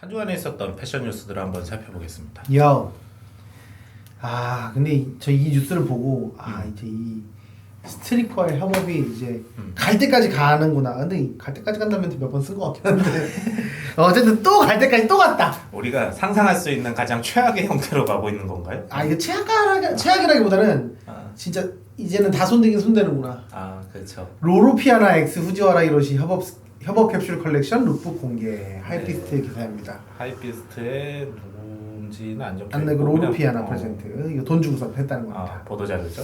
한 주간에 있었던 패션 뉴스들을 한번 살펴보겠습니다. 야, 근데 저 이 뉴스를 보고 이제 이 스트릿과의 협업이 이제 갈 때까지 가는구나. 근데 갈 때까지 간다면 몇 번 쓴 것 같긴 한데 어쨌든 또 갈 때까지 또 갔다. 우리가 상상할 수 있는 가장 최악의 형태로 가고 있는 건가요? 이게 최악이라기보다는 진짜 이제는 다 손대긴 손대는구나. 그렇죠. 로로피아나 X 후지와라 히로시 협업 캡슐 컬렉션 룩북 공개. 하이피스트의 기사입니다. 하이피스트의 누군지는 안 적혀 그 있고 로로피아나 프레젠트 이거 돈 주고서 했다는 겁니다. 보도자료죠.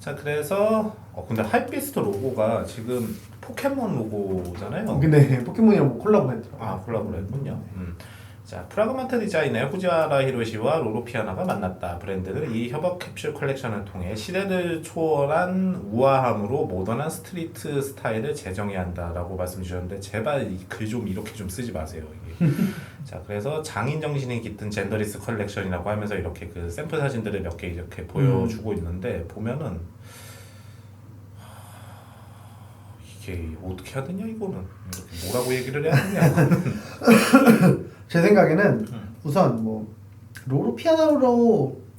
자, 그래서 근데 하이피스트 로고가 지금 포켓몬 로고잖아요. 근데 포켓몬이랑 뭐 콜라보 했더라고요. 콜라보를 했군요. 자, 프라그마트 디자인의 후지와라 히로시와 로로피아나가 만났다. 브랜드는 이 협업 캡슐 컬렉션을 통해 시대를 초월한 우아함으로 모던한 스트리트 스타일을 재정해야 한다라고 말씀 주셨는데 제발 이 글 좀 이렇게 좀 쓰지 마세요. 이게. 자, 그래서 장인 정신이 깃든 젠더리스 컬렉션이라고 하면서 이렇게 그 샘플 사진들을 몇 개 이렇게 보여주고 있는데 보면은 이게 어떻게 해야 되냐 이거는 이렇게 뭐라고 얘기를 해야 되냐. 제 생각에는 우선 뭐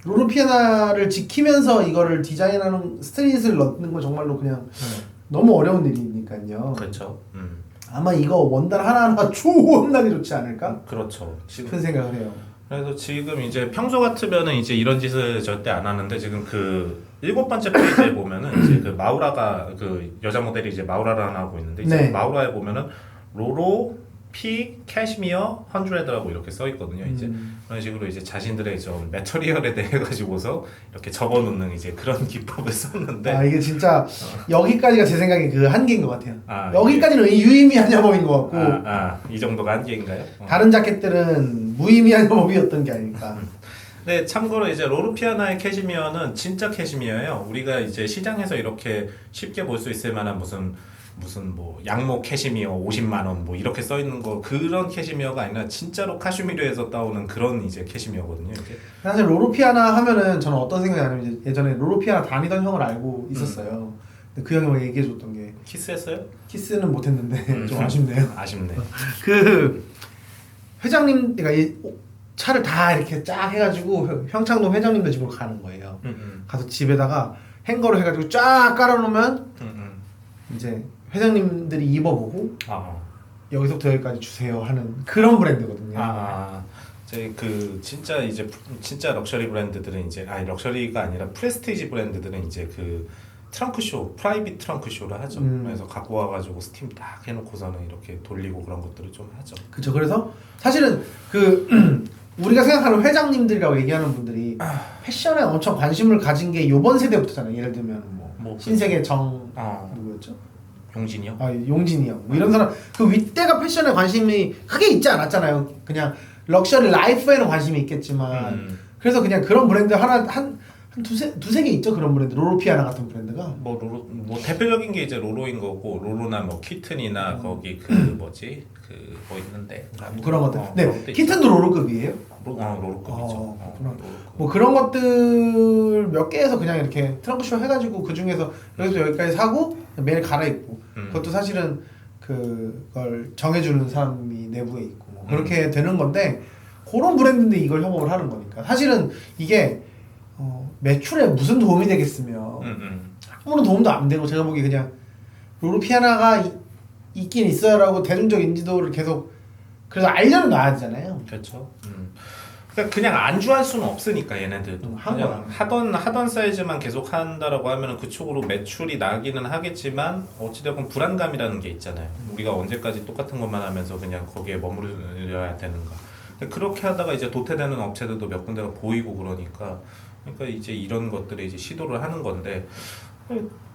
로로피아나를 지키면서 이거를 디자인하는 스트릿을 넣는 건 정말로 그냥 너무 어려운 일이니까요. 그렇죠. 아마 이거 원단 하나하나 존나게 좋지 않을까? 그렇죠. 싶은 생각을 해요. 그래서 지금 이제 평소 같으면은 이제 이런 짓을 절대 안 하는데 지금 그 7번째 페이지에 보면은 이제 그 마우라가 그 여자 모델이 이제 마우라를 하나 하고 있는데 이제 네. 마우라에 보면은 로로 피 캐시미어 100라고 이렇게 써 있거든요. 이제 그런 식으로 이제 자신들의 좀 매터리얼에 대해 가지고서 이렇게 적어 놓는 이제 그런 기법을 썼는데 이게 진짜 여기까지가 제 생각에 그 한계인 것 같아요. 여기까지는 이게... 유의미한 협업인 것 같고 이 정도가 한계인가요? 다른 자켓들은 무의미한 협업이었던 게 아닐까. 네, 참고로 이제 로르피아나의 캐시미어는 진짜 캐시미어예요. 우리가 이제 시장에서 이렇게 쉽게 볼 수 있을 만한 무슨 뭐 양모 캐시미어 50만 원 뭐 이렇게 써 있는 거 그런 캐시미어가 아니라 진짜로 카슈미르에서 따오는 그런 이제 캐시미어거든요. 이게. 사실 로로피아나 하면은 저는 어떤 생각이 나냐면 예전에 로로피아나 다니던 형을 알고 있었어요. 근데 그 형이 막 얘기해줬던 게 키스했어요? 키스는 못했는데 좀 아쉽네요. 아쉽네. 그 회장님 그러니까 차를 다 이렇게 쫙 해가지고 평창동 회장님들 집으로 가는 거예요. 가서 집에다가 행거를 해가지고 쫙 깔아놓으면 이제 회장님들이 입어보고 여기서부터 여기까지 주세요 하는 그런 브랜드거든요. 저희 그 진짜 럭셔리 브랜드들은 이제 럭셔리가 아니라 프레스티지 브랜드들은 이제 그 트렁크쇼, 프라이빗 트렁크쇼를 하죠. 그래서 갖고 와가지고 스팀 딱 해놓고서는 이렇게 돌리고 그런 것들을 좀 하죠. 그렇죠. 그래서 사실은 그 우리가 생각하는 회장님들이라고 얘기하는 분들이 패션에 엄청 관심을 가진 게 요번 세대부터잖아요. 예를 들면 뭐 신세계 누구였죠? 용진이요? 용진이 형. 뭐 이런 사람 그 윗대가 패션에 관심이 크게 있지 않았잖아요. 그냥 럭셔리 라이프에는 관심이 있겠지만 그래서 그냥 그런 브랜드 한 두세 개 있죠. 그런 브랜드. 로로피아나 같은 브랜드가 뭐 대표적인 게 이제 로로인 거고 로로나 뭐 키튼이나 거기 그 뭐지 그 뭐 있는데 그런 것들. 네, 키튼도 로로급이에요? 로로급이죠. 뭐 그런 것들 몇 개에서 그냥 이렇게 트렁크쇼 해가지고 그 중에서 여기서 여기까지 사고 매일 갈아입고 그것도 사실은 그걸 정해주는 사람이 내부에 있고 뭐 그렇게 되는 건데 그런 브랜드인데 이걸 협업을 하는 거니까 사실은 이게 매출에 무슨 도움이 되겠으며 아무런 도움도 안 되고 제가 보기에 그냥 로로피아나가 있긴 있어요라고 대중적 인지도를 계속 그래서 알려는 놔야 되잖아요. 그렇죠. 그러니까 그냥 안주할 수는 없으니까 얘네들도 그냥 하던 사이즈만 계속 한다라고 하면은 그쪽으로 매출이 나기는 하겠지만 어찌되건 불안감이라는 게 있잖아요. 우리가 언제까지 똑같은 것만 하면서 그냥 거기에 머무르야 되는가. 그렇게 하다가 이제 도태되는 업체들도 몇 군데가 보이고 그러니까 이제 이런 것들을 이제 시도를 하는 건데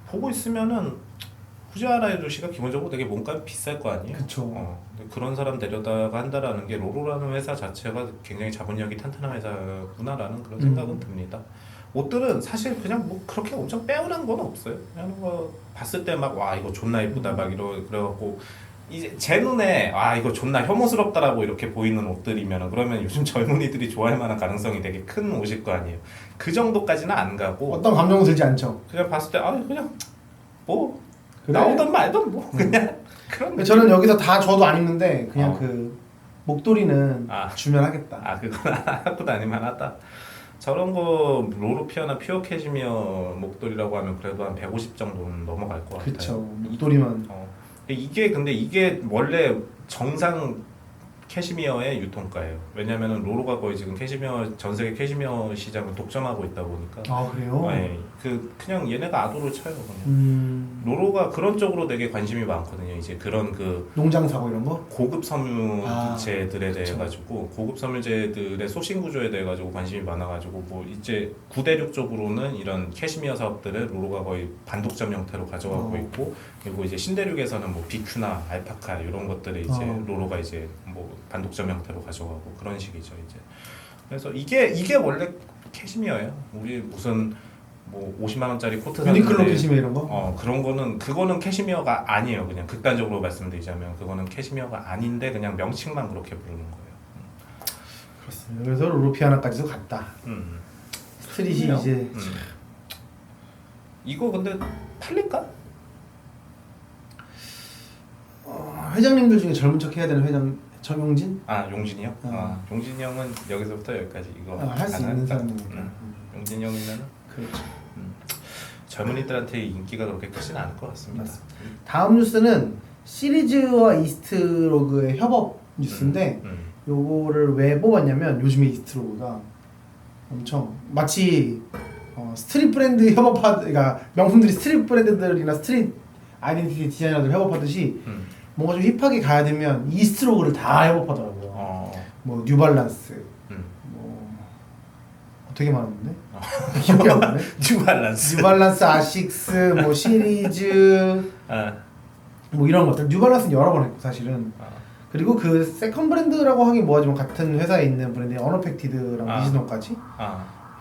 보고 있으면은 후지와라 히로시가 기본적으로 되게 몸값이 비쌀 거 아니에요. 그렇죠. 그런 사람 데려다가 한다라는 게 로로라는 회사 자체가 굉장히 자본력이 탄탄한 회사구나라는 그런 생각은 듭니다. 옷들은 사실 그냥 뭐 그렇게 엄청 빼어난 건 없어요. 그냥 뭐 봤을 때 막 와 이거 존나 이쁘다 막 그래갖고 이제 제 눈에 이거 존나 혐오스럽다라고 이렇게 보이는 옷들이면 그러면 요즘 젊은이들이 좋아할 만한 가능성이 되게 큰 옷일 거 아니에요. 그 정도까지는 안 가고 어떤 감정은 들지 않죠. 그냥 봤을 때 그냥 뭐 그래. 나오던 말던 뭐 그냥 그런 저는 여기서 다 저도 안 입는데 그냥 목도리는 아. 주면 하겠다. 아 그건 하고 다니면 하다. 저런 거 로로피아나 퓨어 캐시미어 목도리라고 하면 그래도 한 150 정도는 넘어갈 것 같아요. 그쵸. 목도리만. 근데 이게 원래 정상 캐시미어의 유통가예요. 왜냐면은 로로가 거의 지금 캐시미어 전 세계 캐시미어 시장을 독점하고 있다 보니까. 아 그래요? 네, 그냥 얘네가 아도를 쳐요 그냥. 로로가 그런 쪽으로 되게 관심이 많거든요. 이제 그런 그 농장 사고 이런 거? 고급 섬유제들에 아, 대해 그쵸. 가지고 고급 섬유제들의 소싱 구조에 대해 가지고 관심이 많아 가지고 뭐 이제 구대륙 쪽으로는 이런 캐시미어 사업들을 로로가 거의 반독점 형태로 가져가고 있고, 그리고 이제 신대륙에서는 뭐 비큐나 알파카 이런 것들을 이제 로로가 이제 뭐 반독점 형태로 가져가고 그런 식이죠 이제. 그래서 이게 원래 캐시미어예요. 우리 무슨 뭐 50만 원짜리 코트 유니클로 샀는데 캐시미어 이런 거? 그런 거는 그거는 캐시미어가 아니에요. 그냥 극단적으로 말씀드리자면 그거는 캐시미어가 아닌데 그냥 명칭만 그렇게 부르는 거예요. 그렇습니다. 그래서 로로피아나까지도 갔다. 스트릿이 그래요? 이제 이거 근데 팔릴까? 회장님들 중에 젊은 척 해야 되는 회장 정용진? 아 용진이요? 용진이 형은 여기서부터 여기까지 이거 할 수 있는 사람이니까. 용진이 형이면 그렇죠. 젊은이들한테 인기가 그렇게 크진 않을 것 같습니다. 맞습니다. 다음 뉴스는 시리즈와 이스트로그의 협업 뉴스인데 요거를 왜 뽑았냐면 요즘에 이스트로그가 엄청 마치 스트릿 브랜드 그러니까 명품들이 스트릿 브랜드들이나 스트릿 아이덴티티 디자이너들 협업하듯이 뭔가 좀 힙하게 가야 되면 이스트로그를 다 협업하더라고요. 뭐 뉴발란스, 뭐 되게 많았는데 기억이 안 나네. 뉴발란스, 아식스, 뭐 시리즈, 뭐 이런 것들. 뉴발란스는 여러 번 했고 사실은. 그리고 그 세컨 브랜드라고 하긴 뭐하지만 같은 회사에 있는 브랜드 어너펙티드랑 미즈노까지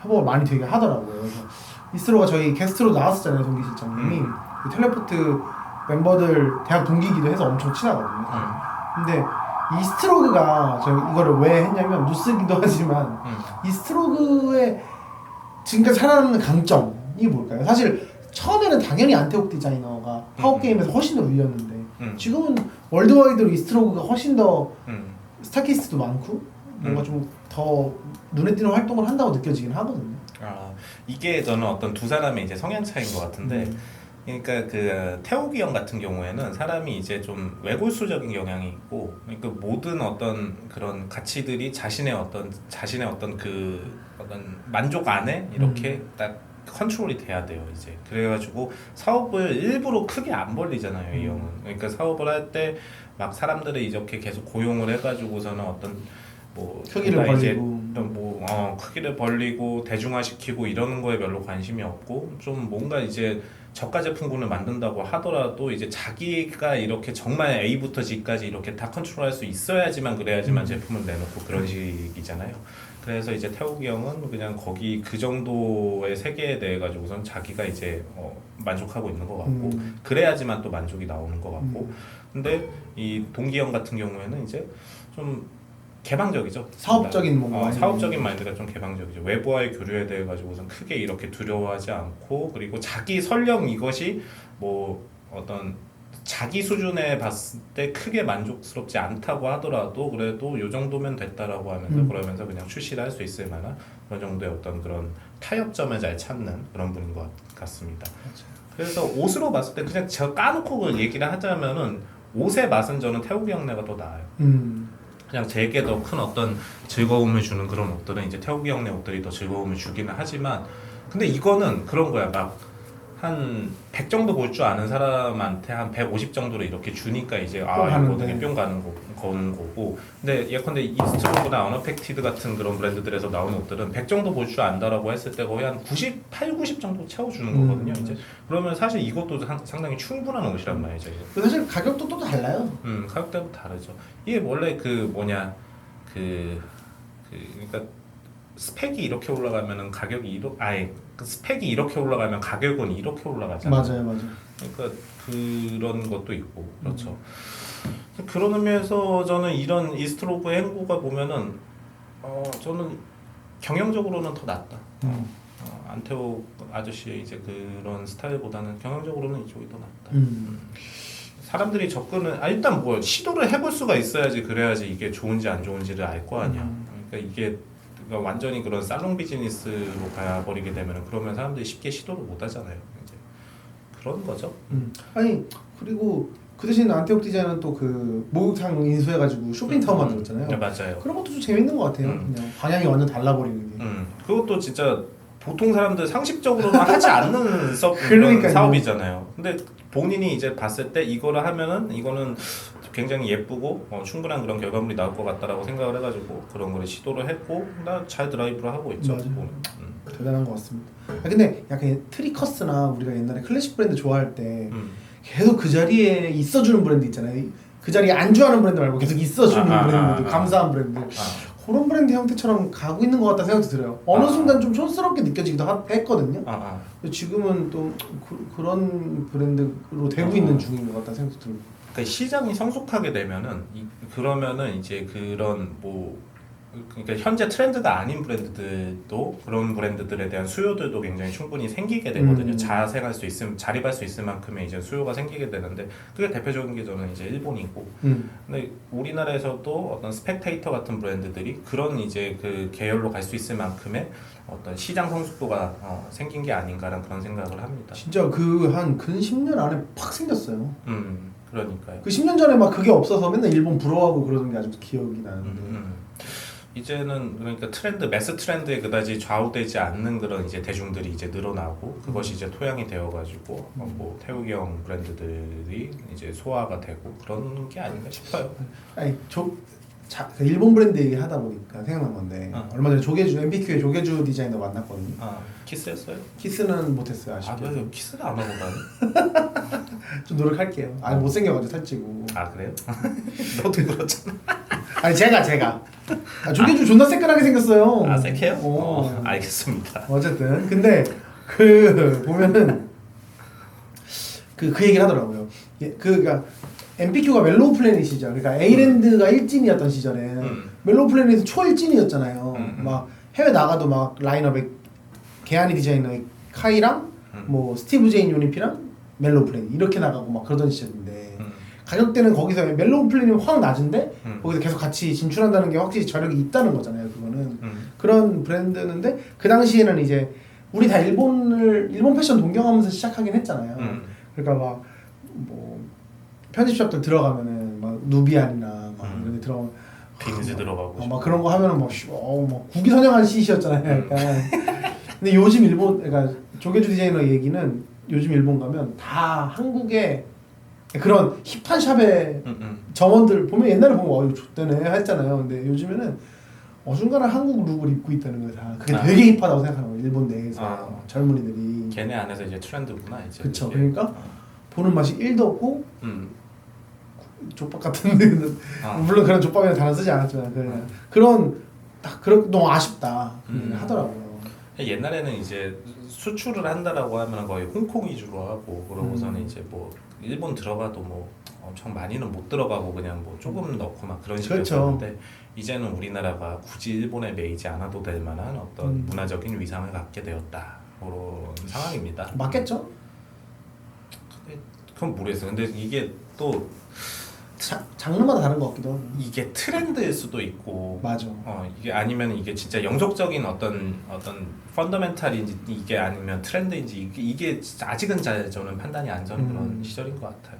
협업을 많이 되게 하더라고요. 그래서 이스트로가 저희 게스트로 나왔었잖아요, 동기 실장님이. 그 텔레포트 멤버들 대학 동기이기도 해서 엄청 친하거든요. 근데 이스트로그가 저 이거를 왜 했냐면 뉴스기도 하지만 이스트로그의 지금까지 살아남는 강점이 뭘까요? 사실 처음에는 당연히 안테옥 디자이너가 파워게임에서 훨씬 더 밀렸는데 지금은 월드와이드로 이스트로그가 훨씬 더 스타키스트도 많고 뭔가 좀 더 눈에 띄는 활동을 한다고 느껴지긴 하거든요. 이게 저는 어떤 두 사람의 이제 성향 차이인 것 같은데, 그러니까 그 태욱이 형 같은 경우에는 사람이 이제 좀 외골수적인 경향이 있고, 그러니까 모든 어떤 그런 가치들이 자신의 어떤 그 어떤 만족 안에 이렇게 딱 컨트롤이 돼야 돼요 이제. 그래가지고 사업을 일부러 크게 안 벌리잖아요 이 형은. 그러니까 사업을 할 때 막 사람들을 이렇게 계속 고용을 해가지고서는 어떤 뭐 크기를 벌리고 뭐 크기를 벌리고 대중화시키고 이러는 거에 별로 관심이 없고, 좀 뭔가 이제 저가 제품군을 만든다고 하더라도 이제 자기가 이렇게 정말 A부터 G까지 이렇게 다 컨트롤할 수 있어야지만 그래야지만 제품을 내놓고 그런 식이잖아요. 그래서 이제 태욱이 형은 그냥 거기 그 정도의 세계에 대해 가지고선 자기가 이제 만족하고 있는 것 같고, 그래야지만 또 만족이 나오는 것 같고. 근데 이 동기 형 같은 경우에는 이제 좀 개방적이죠. 사업적인 뭔가 사업적인 마인드가 좀 개방적이죠. 외부와의 교류에 대해 가지고선 크게 이렇게 두려워하지 않고, 그리고 자기 설령 이것이 뭐 어떤 자기 수준에 봤을 때 크게 만족스럽지 않다고 하더라도 그래도 요 정도면 됐다라고 하면서 그러면서 그냥 출시를 할 수 있을 만한 그런 정도의 어떤 그런 타협점을 잘 찾는 그런 분인 것 같습니다. 그래서 옷으로 봤을 때 그냥 제가 까놓고 얘기를 하자면은 옷의 맛은 저는 태욱이 형네가 더 나아요. 그냥 제게 더 큰 어떤 즐거움을 주는 그런 옷들은 이제 태욱이 형네 옷들이 더 즐거움을 주기는 하지만, 근데 이거는 그런 거야. 막 한 100 정도 볼 줄 아는 사람한테 한 150 정도로 이렇게 주니까 이제 이거 되게 뿅 가는 거고. 근데 예컨대 이스트로그나 어너펙티드 같은 그런 브랜드들에서 나오는 옷들은 100 정도 볼 줄 안다라고 했을 때 거의 한 90 정도 채워주는 거거든요. 이제 그러면 사실 이것도 상당히 충분한 옷이란 말이죠. 이제. 사실 가격도 또 달라요. 가격대도 다르죠. 이게 원래 그러니까 스펙이 이렇게 올라가면은 가격이 그 스펙이 이렇게 올라가면 가격은 이렇게 올라가잖아요. 맞아요. 그러니까 그런 것도 있고 그렇죠. 그런 의미에서 저는 이런 이스트로그의 행보가 보면은 저는 경영적으로는 더 낫다. 안테옥 아저씨의 이제 그런 스타일보다는 경영적으로는 이쪽이 더 낫다. 사람들이 접근을 일단 뭐 시도를 해볼 수가 있어야지 그래야지 이게 좋은지 안 좋은지를 알 거 아니야. 그러니까 이게 그러니까 완전히 그런 살롱 비즈니스로 가버리게 되면 그러면 사람들이 쉽게 시도를 못 하잖아요. 이제 그런 거죠. 아니 그리고 그 대신 안티옥 디자인은 또 그 목욕탕 인수해가지고 쇼핑타워 만들었잖아요. 네, 맞아요. 그런 것도 좀 재밌는 것 같아요. 그냥 방향이 완전 달라버리는 게. 그것도 진짜 보통 사람들 상식적으로는 하지 않는 그러니까요. 사업이잖아요. 근데 본인이 이제 봤을 때 이거를 하면은 이거는 굉장히 예쁘고 충분한 그런 결과물이 나올 것 같다라고 생각을 해가지고 그런 거를 시도를 했고 나 잘 드라이브를 하고 있죠. 맞아요. 대단한 것 같습니다. 근데 약간 트리커스나 우리가 옛날에 클래식 브랜드 좋아할 때 계속 그 자리에 있어주는 브랜드 있잖아요. 그 자리에 안주하는 브랜드 말고 계속 있어주는 브랜드, 감사한 브랜드. 그런 브랜드 형태처럼 가고 있는 것 같다는 생각도 들어요. 어느 순간 좀 촌스럽게 느껴지기도 했거든요. 근데 지금은 또 그런 브랜드로 되고 있는 중인 것 같다는 생각도 들어요. 그러니까 시장이 성숙하게 되면은 그러면은 이제 그런 뭐 그러니까 현재 트렌드가 아닌 브랜드들도 그런 브랜드들에 대한 수요들도 굉장히 충분히 생기게 되거든요. 자생할 수 있음, 자립할 수 있을 만큼의 이제 수요가 생기게 되는데 그게 대표적인 게 저는 이제 일본이고, 근데 우리나라에서도 어떤 스펙테이터 같은 브랜드들이 그런 이제 그 계열로 갈 수 있을 만큼의 어떤 시장 성숙도가 생긴 게 아닌가라는 그런 생각을 합니다. 진짜 그 한 근 10년 안에 팍 생겼어요. 그러니까요. 그 10년 전에 막 그게 없어서 맨날 일본 부러워하고 그러는 게 아직도 기억이 나는데. 이제는 그러니까 매스 트렌드에 그다지 좌우되지 않는 그런 이제 대중들이 이제 늘어나고 그것이 이제 토양이 되어가지고 뭐 태우경 브랜드들이 이제 소화가 되고 그런 게 아닌가 싶어요. 아니 일본 브랜드 얘기하다 보니까 생각난 건데 얼마 전에 MPQ의 조개주 디자이너 만났거든요. 키스했어요? 키스는 못했어요 아쉽게도. 왜 키스를 안 하고 가네? 좀 노력할게요. 못생겨가지고 살찌고. 그래요? 너도 그렇잖아. 아니 제가 조개주 존나 새끈하게 생겼어요. 새해요? 알겠습니다. 어쨌든 근데 그 보면은 그 얘기를 하더라고요. 그러니까 MPQ가 멜로우 플래닛이죠. 그러니까 A랜드가 일진이었던 시절에 멜로우 플래닛은 초일진이었잖아요. 막 해외 나가도 막 라인업에 개한이 디자이너의 카이랑 뭐 스티브 제인 요니피랑 멜로우 플래닛 이렇게 나가고 막 그러던 시절인데 가격대는 거기서 멜로우 플래닛은 확 낮은데 거기서 계속 같이 진출한다는 게 확실히 저력이 있다는 거잖아요. 그거는 그런 브랜드인데 그 당시에는 이제 우리 다 일본 패션 동경하면서 시작하긴 했잖아요. 그러니까 막 뭐 편집샵들 들어가면은 막 누비안이나 막 이런 데 들어가면 빈즈 들어가고 막 그런 거 하면은 막 국위선양한 시시였잖아요. 약간. 근데 요즘 그러니까 조개주 디자이너 얘기는 요즘 일본 가면 다 한국의 그런 힙한 샵의 점원들 보면 옛날에 보면 이거 좋대네 했잖아요. 근데 요즘에는 어중간한 한국 룩을 입고 있다는 거예요. 다 그게 되게 힙하다고 생각하는 거예요. 일본 내에서 젊은이들이. 걔네 안에서 이제 트렌드구나 이제. 그렇죠. 그러니까 보는 맛이 1도 없고 족밥 같은 데는 물론 그런 족밥이라는 단어 쓰지 않았지만 그런 너무 아쉽다 하더라고요. 옛날에는 이제 수출을 한다라고 하면 거의 홍콩 위주로 하고 그러고서는 이제 뭐 일본 들어가도 뭐 엄청 많이는 못 들어가고 그냥 뭐 조금 넣고 막 그런 식이었는데 그렇죠. 이제는 우리나라가 굳이 일본에 매이지 않아도 될 만한 어떤 문화적인 위상을 갖게 되었다 그런 상황입니다. 맞겠죠? 그건 모르겠어요. 근데 이게 또 장르마다 다른 것 같기도 하고 이게 트렌드일 수도 있고 맞아. 이게 아니면 이게 진짜 영속적인 어떤 펀더멘탈인지 이게 아니면 트렌드인지 이게 아직은 잘 저는 판단이 안 서는 그런 시절인 것 같아요.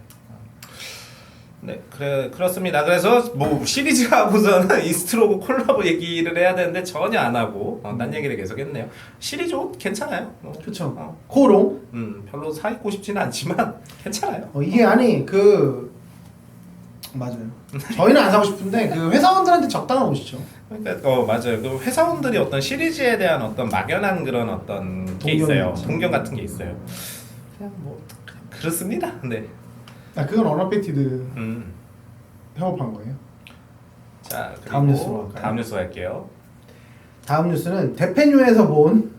네, 그렇습니다. 그래서 뭐 시리즈하고서는 이스트로그 콜라보 얘기를 해야 되는데 전혀 안 하고 딴 얘기를 계속했네요. 시리즈 옷 괜찮아요. 그렇죠. 코롱. 별로 사 입고 싶지는 않지만 괜찮아요. 이게 맞아요. 저희는 안 사고 싶은데 그 회사원들한테 적당한 옷이죠. 그러니까 맞아요. 그 회사원들이 어떤 시리즈에 대한 어떤 막연한 그런 어떤 게 있어요. 동경 같은 게 있어요. 그냥 뭐 그렇습니다. 네. 그건 언어페티드 협업한 거예요. 자, 그리고 다음 뉴스로 갈게요. 다음 뉴스는 대페뉴에서 본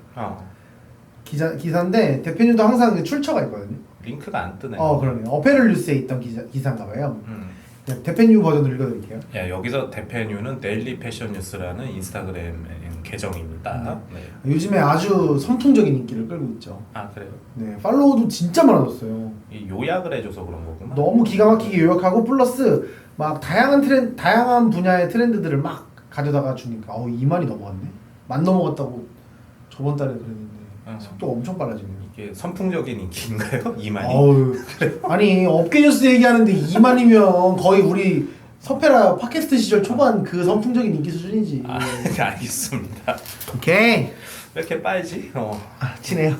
기사인데 대페뉴도 항상 출처가 있거든요. 링크가 안 뜨네. 그러네요. 어페럴 뉴스에 있던 기사인가 봐요. 네, 대패뉴 버전을 읽어드릴게요. 야, 여기서 대패뉴는 데일리 패션 뉴스라는 인스타그램 계정입니다. 네. 요즘에 아주 선풍적인 인기를 끌고 있죠. 아 그래요? 네, 팔로워도 진짜 많아졌어요. 이 요약을 해줘서 그런 거구나. 너무 기가 막히게 요약하고 플러스 막 다양한 분야의 트렌드들을 막 가져다가 주니까 2만이 넘어갔네. 만 넘어갔다고 저번 달에 그랬는데 속도가 엄청 빨라지네요. 이게 선풍적인 인기인가요? 이만이? 어우, 아니 업계 뉴스 얘기하는데 2만이면 거의 우리 서페라 팟캐스트 시절 초반 그 선풍적인 인기 수준이지. 아, 알겠습니다. 오케이. 왜 이렇게 빨지? 치네요.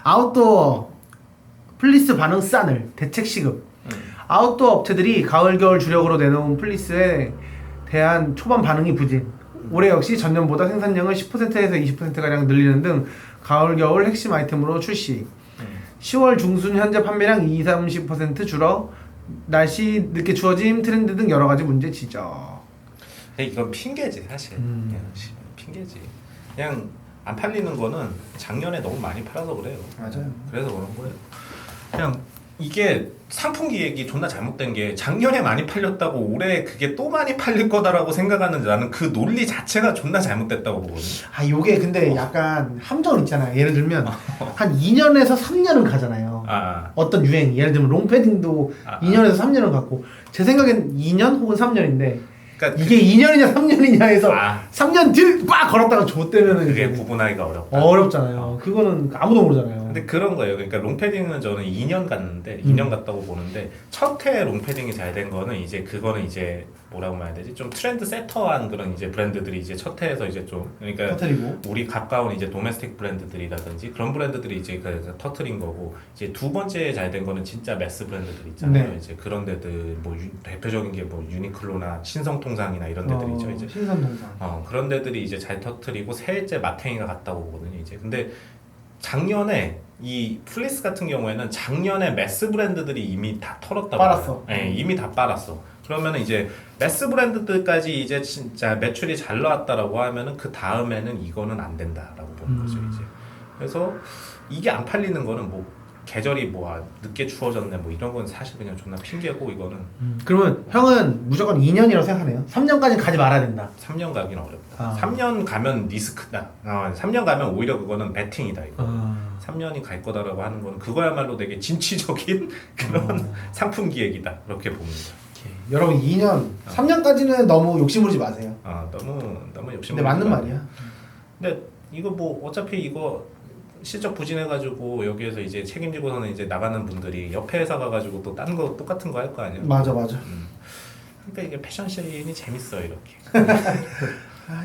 아웃도어 플리스 반응 싸늘 대책 시급. 아웃도어 업체들이 가을 겨울 주력으로 내놓은 플리스에 대한 초반 반응이 부진. 올해 역시 전년보다 생산량을 10%에서 20%가량 늘리는 등 가을 겨울 핵심 아이템으로 출시. 10월 중순 현재 판매량 20-30% 줄어 날씨 늦게 추워짐 트렌드 등 여러 가지 문제 지적. 이건 핑계지 사실. 그냥 핑계지. 그냥 안 팔리는 거는 작년에 너무 많이 팔아서 그래요. 맞아요. 그래서 그런 거예요. 그냥 이게 상품 기획이 존나 잘못된 게 작년에 많이 팔렸다고 올해 그게 또 많이 팔릴 거다라고 생각하는 나는 그 논리 자체가 존나 잘못됐다고 보거든요. 요게 근데 약간 함정은 있잖아요. 예를 들면 한 2년에서 3년은 가잖아요. 어떤 유행이. 예를 들면 롱패딩도 2년에서 3년은 갔고 제 생각엔 2년 혹은 3년인데 그러니까 이게 2년이냐 3년이냐 해서 3년 뒤를 빡 걸었다가 줬대면은 그게 구분하기가 어렵다. 어렵잖아요. 그거는 아무도 모르잖아요. 근데 그런 거예요. 그러니까 롱패딩은 저는 2년 갔는데 2년 갔다고 보는데 첫 해 롱패딩이 잘 된 거는 이제 그거는 이제 뭐라고 말해야 되지? 좀 트렌드 세터한 그런 이제 브랜드들이 이제 첫 해에서 이제 좀 그러니까 터트리고 우리 가까운 이제 도메스틱 브랜드들이라든지 그런 브랜드들이 이제 그 터트린 거고 이제 두 번째 잘 된 거는 진짜 매스 브랜드들 있잖아요. 네. 이제 그런 데들 뭐 대표적인 게 뭐 유니클로나 신성통상이나 이런 데들이죠. 이제 신선동상. 그런 데들이 이제 잘 터트리고 셋째 마탱이가 갔다고 보거든요. 이제 근데 작년에 이 플리스 같은 경우에는 작년에 매스 브랜드들이 이미 다 털었다고 빨았어. 네, 이미 다 빨았어. 그러면은 이제 매스 브랜드들까지 이제 진짜 매출이 잘 나왔다라고 하면은 그 다음에는 이거는 안 된다라고 보는 거죠 이제. 그래서 이게 안 팔리는 거는 뭐 계절이 뭐 늦게 추워졌네 뭐 이런 건 사실 그냥 존나 핑계고 이거는. 그러면 형은 무조건 2년이라고 생각하네요. 3년까지는 가지 말아야 된다. 3년 가기는 어렵다. 3년 가면 리스크다. 3년 가면 오히려 그거는 배팅이다 이거. 3년이 갈 거다라고 하는 거는 그거야말로 되게 진취적인 그런 상품 기획이다 그렇게 봅니다. 여러분 2년, 3년까지는 너무 욕심부리지 마세요. 너무 욕심. 근데 맞는 말이야. 근데 이거 뭐 어차피 이거 실적 부진해가지고 여기에서 이제 책임지고서는 이제 나가는 분들이 옆에 회사 가가지고 또 딴 거 똑같은 거 할 거 아니야. 맞아. 그러니까 이게 패션씬이 재밌어 이렇게.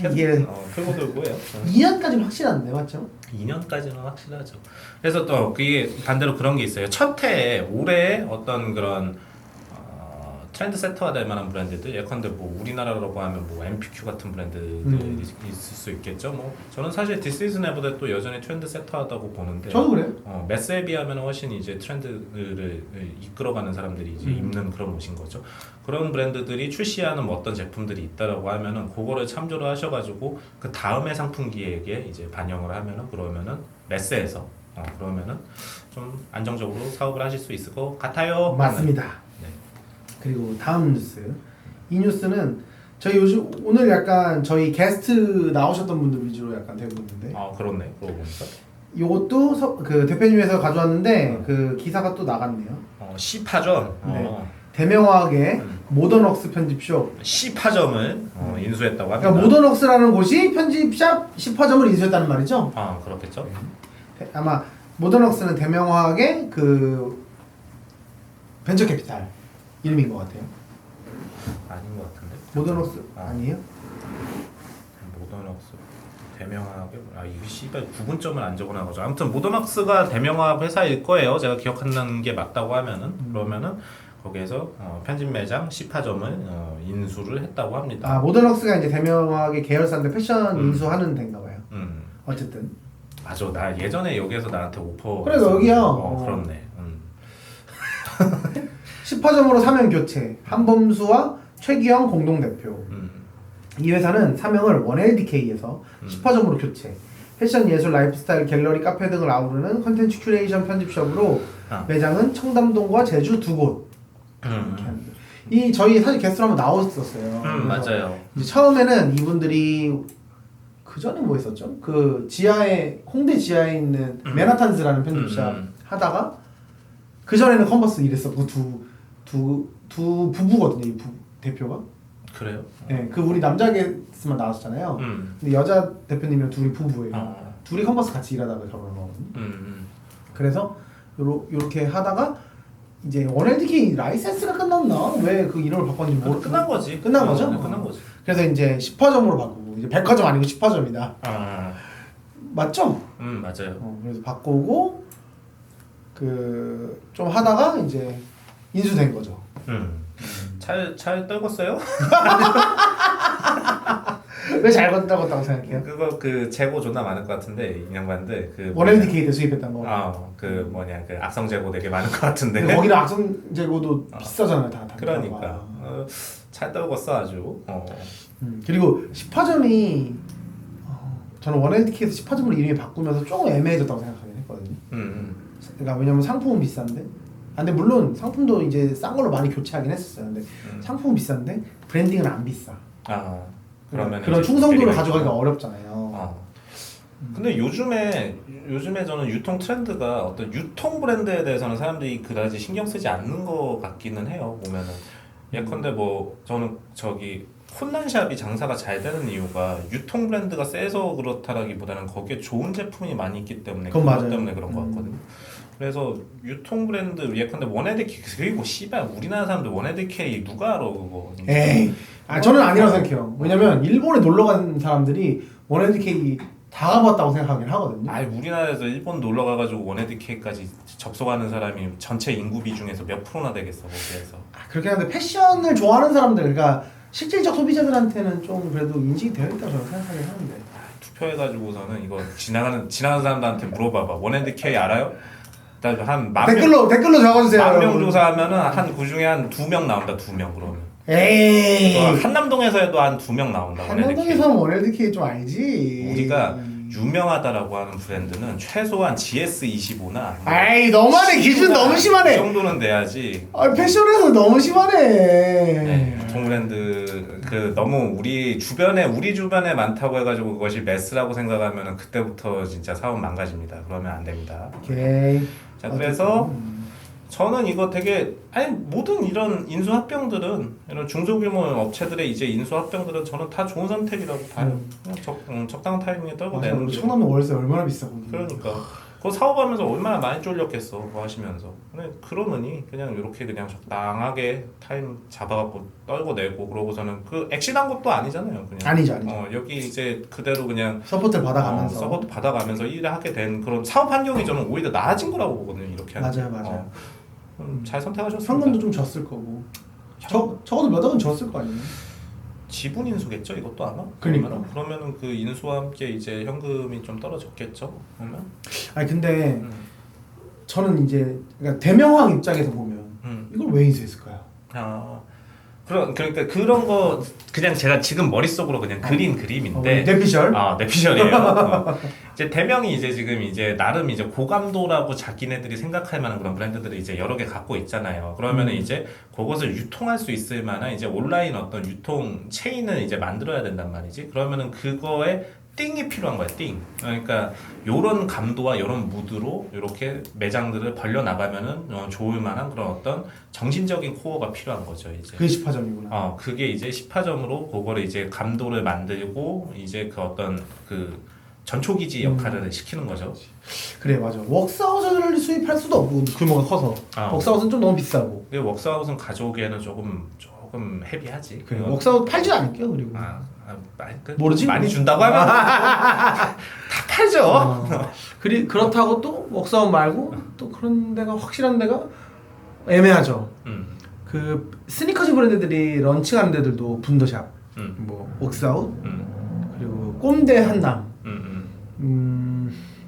이게 풀고 돌고요. 2년까지는 확실한데 맞죠? 2년까지는 확실하죠. 그래서 또 그게 반대로 그런 게 있어요. 첫 해에 올해 어떤 그런 트렌드 세터가 될 만한 브랜드들 예컨대 뭐 우리나라라고 하면 뭐 MPQ 같은 브랜드들이 있을 수 있겠죠. 뭐 저는 사실 This is Never도 또 여전히 트렌드 세터하다고 보는데 저도 그래요. 매스에 비하면 훨씬 이제 트렌드를 이끌어가는 사람들이 이제 입는 그런 옷인 거죠. 그런 브랜드들이 출시하는 뭐 어떤 제품들이 있다라고 하면은 그거를 참조를 하셔가지고 그 다음에 상품 기획에 이제 반영을 하면은 그러면은 매스에서 그러면은 좀 안정적으로 사업을 하실 수 있을 것 같아요. 맞습니다. 그리고 다음 뉴스. 이 뉴스는 저희 요즘 오늘 약간 저희 게스트 나오셨던 분들 위주로 약간 되고 있는데. 그렇네. 그러고 보니까. 요것도 그 대표님에서 가져왔는데 그 기사가 또 나갔네요. C파점. 네. 대명화학의 모던웍스 편집숍. C파점을 인수했다고 합니다. 그러니까 모던웍스라는 곳이 편집샵 C파점을 인수했다는 말이죠. 그렇겠죠. 아마 모던웍스는 대명화학의 그 벤처 캐피탈 이름인 것 같아요. 아닌 것 같은데. 모던웍스 아니에요? 모던웍스 대명화학의 이게 씨발 구분점을 안 적어놔가지고 아무튼 모던웍스가 대명화학 회사일 거예요. 제가 기억하는 게 맞다고 하면은 그러면은 거기에서 편집 매장 C파점을 인수를 했다고 합니다. 모던웍스가 이제 대명화학의 계열사인데 패션 인수하는 데인가 봐요. 어쨌든. 맞아. 나 예전에 여기에서 나한테 오퍼. 그래 여기요. 그렇네. C파점으로 사명 교체. 한범수와 최기형 공동대표. 이 회사는 사명을 1LDK에서 10화점으로 교체. 패션, 예술, 라이프스타일, 갤러리, 카페 등을 아우르는 컨텐츠 큐레이션 편집숍으로 매장은 청담동과 제주 2곳. 이렇게 하는데. 이 저희 사실 게스트로 한번 나왔었어요. 그래서 맞아요. 이제 처음에는 이분들이 그 전에 뭐 했었죠? 그 지하에 홍대 지하에 있는 맨하탄즈라는 편집샵 하다가 그 전에는 컨버스 일했었고 두 부부거든요. 이 대표가. 그래요? 네, 그 우리 남자 게스트만 나왔잖아요. 근데 여자 대표님이랑 둘이 부부예요. 둘이 컨버스 같이 일하다가 결혼한 거거든요. 그래서 요렇게 하다가 이제 1LDK 라이센스가 끝났나? 왜 그 이름을 바꿨는지 모르. 끝난 거지. 끝난 거죠? 끝난 거지. 그래서 이제 10화점으로 바꾸고 이제 100화점 아니고 10화점이다. 맞죠? 맞아요. 그래서 바꾸고 그 좀 하다가 이제 인수된 거죠. 잘 떨궜어요? 왜 잘 건다고 생각해요? 그거 그 재고 존나 많을 것 같은데 이 양반들 그 1LDK 때 수입했던 거. 그 뭐냐 그 악성 재고 되게 많을 것 같은데. 근데 거기는 악성 재고도 비싸잖아요, 다. 그러니까 잘 떨궜어 아주. 그리고 10화점이 저는 1LDK에서 10화점으로 이름이 바꾸면서 조금 애매해졌다고 생각하긴 했거든요. 그러니까 왜냐면 상품은 비싼데. 근데 물론 상품도 이제 싼 걸로 많이 교체하긴 했었어요. 근데 상품은 비싼데 브랜딩은 안 비싸. 그러면 그런 충성도를 가져가기가 어렵잖아요. 근데 요즘에 저는 유통 트렌드가 어떤 유통 브랜드에 대해서는 사람들이 그다지 신경 쓰지 않는 것 같기는 해요. 보면은 예컨대 뭐 저는 저기 콘란샵이 장사가 잘 되는 이유가 유통 브랜드가 세서 그렇다라기보다는 거기에 좋은 제품이 많이 있기 때문에 그건 그것 맞아요. 때문에 그런 것 같거든요. 그래서 유통 브랜드 예컨대 원헤드K 그리고 씨발 우리나라 사람들 원헤드K 누가 알아 그거. 에이, 저는 아니라고 생각해요. 왜냐면 일본에 놀러 간 사람들이 1LDK 다 가봤다고 생각하긴 하거든요. 우리나라에서 일본 놀러 가가지고 원헤드K까지 접속하는 사람이 전체 인구 비중에서 몇 프로나 되겠어 거기에서. 그렇게 하는데 패션을 좋아하는 사람들, 그러니까 실질적 소비자들한테는 좀 그래도 인식이 되어 있다고 저는 생각하긴 하는데. 투표해가지고서는 이거 지나가는 사람들한테 물어봐봐. 원헤드K 알아요? 한 댓글로 적어주세요. 10,000명 조사하면은 한 그 중에 한 2명 나온다. 2명 그러면. 에이. 한남동에서 해도 한 2명 나온다. 한남동에서 하면 1LDK 좀 알지. 우리가 유명하다라고 하는 브랜드는 최소한 GS25나. 아이 너무하네. 기준 너무 심하네. 이 정도는 돼야지. 패션에서 너무 심하네. 네, 유통 브랜드 그 너무 우리 주변에 많다고 해가지고 그것이 매스라고 생각하면은 그때부터 진짜 사업 망가집니다. 그러면 안 됩니다. 오케이. 자 그래서 저는 이거 되게 모든 이런 인수합병들은 이런 중소규모 업체들의 이제 인수합병들은 저는 다 좋은 선택이라고 봐요. 그냥 적당한 타이밍에 떨고 내는 게. 청남동 월세 얼마나 비싸고. 그러니까 그거 사업하면서 얼마나 많이 쫄렸겠어 그거 하시면서. 근데 그러느니 그냥 이렇게 그냥 적당하게 타임 잡아갖고 떨고 내고 그러고서는 그 액시한 것도 아니잖아요. 그냥 아니죠. 여기 이제 그대로 그냥 서포트를 받아가면서 서포트 받아가면서 일을 하게 된 그런 사업 환경이 저는 오히려 나아진 거라고 보거든요. 이렇게 맞아요. 잘 선택하셨습니다. 현금도 좀 졌을 거고. 적어도 몇 억은 졌을 거 아니에요. 지분 인수겠죠, 이것도 아마. 그러니까. 그러면은 그 인수와 함께 이제 현금이 좀 떨어졌겠죠, 그러면. 근데 저는 이제 그러니까 대명왕 입장에서 보면 이걸 왜 인수했을까요? 그러니까 그런 거 그냥 제가 지금 머릿속으로 그냥 그린 그림인데. 뇌피셜? 뇌피셜이에요. 이제 대명이 이제 지금 이제 나름 이제 고감도라고 자기네들이 생각할 만한 그런 브랜드들을 이제 여러 개 갖고 있잖아요. 그러면은 이제 그것을 유통할 수 있을 만한 이제 온라인 어떤 유통 체인을 이제 만들어야 된단 말이지. 그러면은 그거에 띵이 필요한 거야, 띵. 그러니까 요런 감도와 요런 무드로 이렇게 매장들을 벌려 나가면은 좋을 만한 그런 어떤 정신적인 코어가 필요한 거죠, 이제. 그게 10화점이구나. 그게 이제 10화점으로 그거를 이제 감도를 만들고 이제 그 어떤 그 전초기지 역할을 시키는 거죠. 그래, 맞아. 웍스아웃을 수입할 수도 없고 규모가 커서. 웍스아웃은 좀 너무 비싸고. 근데 웍스아웃은 가져오기에는 조금 헤비하지. 그래, 웍스아웃 팔지도 않을게요, 그리고. 모르지? 많이 준다고 하면 다 팔죠. 그렇다고 또 웍스아웃 말고 또 그런 데가 확실한 데가 애매하죠. 그 스니커즈 브랜드들이 런칭하는 데들도 분더샵, 뭐 웍스아웃, 그리고 꼼대 한남,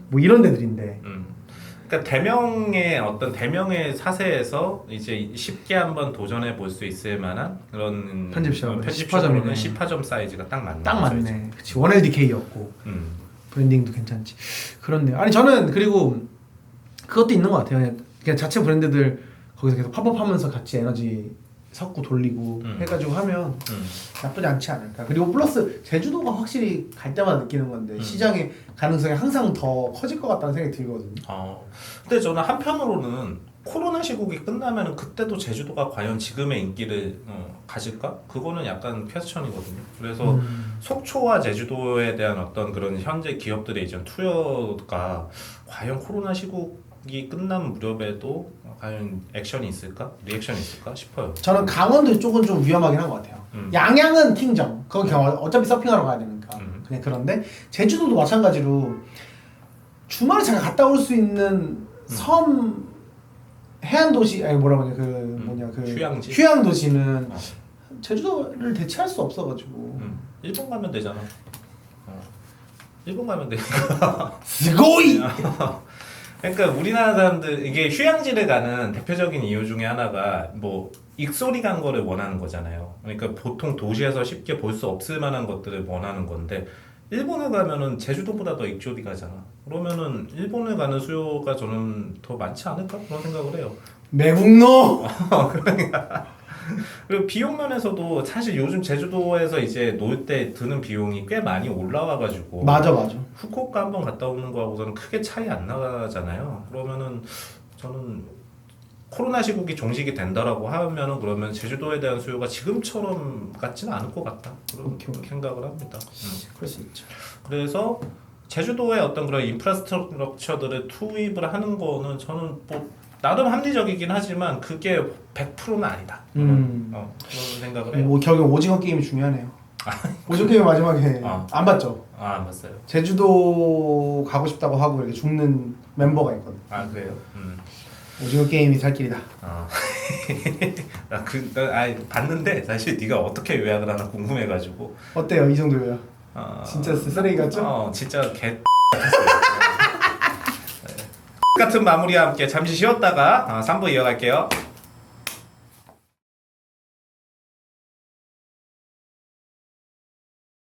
뭐 이런 데들인데. 그러니까 대명의 사세에서 이제 쉽게 한번 도전해 볼 수 있을 만한 그런 편집샵으로는 10화점 사이즈가 딱 맞네. 딱 맞네. 그치. 1LDK였고 브랜딩도 괜찮지. 그렇네요. 저는 그리고 그것도 있는 것 같아요. 그냥 자체 브랜드들 거기서 계속 팝업하면서 같이 에너지 섞고 돌리고 해가지고 하면 나쁘지 않지 않을까. 그리고 플러스 제주도가 확실히 갈 때마다 느끼는 건데 시장의 가능성이 항상 더 커질 것 같다는 생각이 들거든요. 근데 저는 한편으로는 코로나 시국이 끝나면 그때도 제주도가 과연 지금의 인기를 가질까? 그거는 약간 퀘스천이거든요. 그래서 속초와 제주도에 대한 어떤 그런 현재 기업들의 이제 투여가 과연 코로나 시국이 끝난 무렵에도 과연 액션이 있을까? 리액션이 있을까 싶어요. 저는 강원도 쪽은 좀 위험하긴 한 것 같아요. 양양은 킹정. 그건 그냥 어차피 서핑하러 가야 되니까. 그냥 그런데 제주도도 마찬가지로 주말에 잠깐 갔다 올 수 있는 섬 해안 도시 아니 뭐라고 하냐 그 휴양지? 휴양 도시는 제주도를 대체할 수 없어가지고. 일본 가면 되잖아. 일본 가면 돼. 스고이. 그러니까 우리나라 사람들 이게 휴양지를 가는 대표적인 이유 중에 하나가 뭐 익소리 간 거를 원하는 거잖아요. 그러니까 보통 도시에서 쉽게 볼 수 없을 만한 것들을 원하는 건데 일본에 가면은 제주도보다 더 익소리 가잖아. 그러면은 일본에 가는 수요가 저는 더 많지 않을까 그런 생각을 해요. 매국노. 그러니까 그리고 비용 면에서도 사실 요즘 제주도에서 이제 놀 때 드는 비용이 꽤 많이 올라와가지고 맞아. 후쿠오카 한번 갔다 오는 거하고서는 크게 차이 안 나가잖아요. 그러면은 저는 코로나 시국이 종식이 된다라고 하면은 그러면 제주도에 대한 수요가 지금처럼 같지는 않을 것 같다. 그런 생각을 합니다. 그럴 수 있죠. 그래서 제주도의 어떤 그런 인프라스트럭처들을 투입을 하는 거는 저는 뭐 나름 합리적이긴 하지만 그게 100%는 아니다. 그런 생각을 해요. 뭐 결국 오징어 게임이 중요하네요. 오징어 게임 마지막에 안 봤죠? 안 봤어요. 제주도 가고 싶다고 하고 이렇게 죽는 멤버가 있거든. 그래요? 오징어 게임이 살 길이다. 나 봤는데 사실 네가 어떻게 요약을 하나 궁금해가지고. 어때요 이 정도 요약? 진짜 쓰레기 같죠? 진짜 개 같았어요. 같은 마무리와 함께 잠시 쉬었다가 3부 이어갈게요.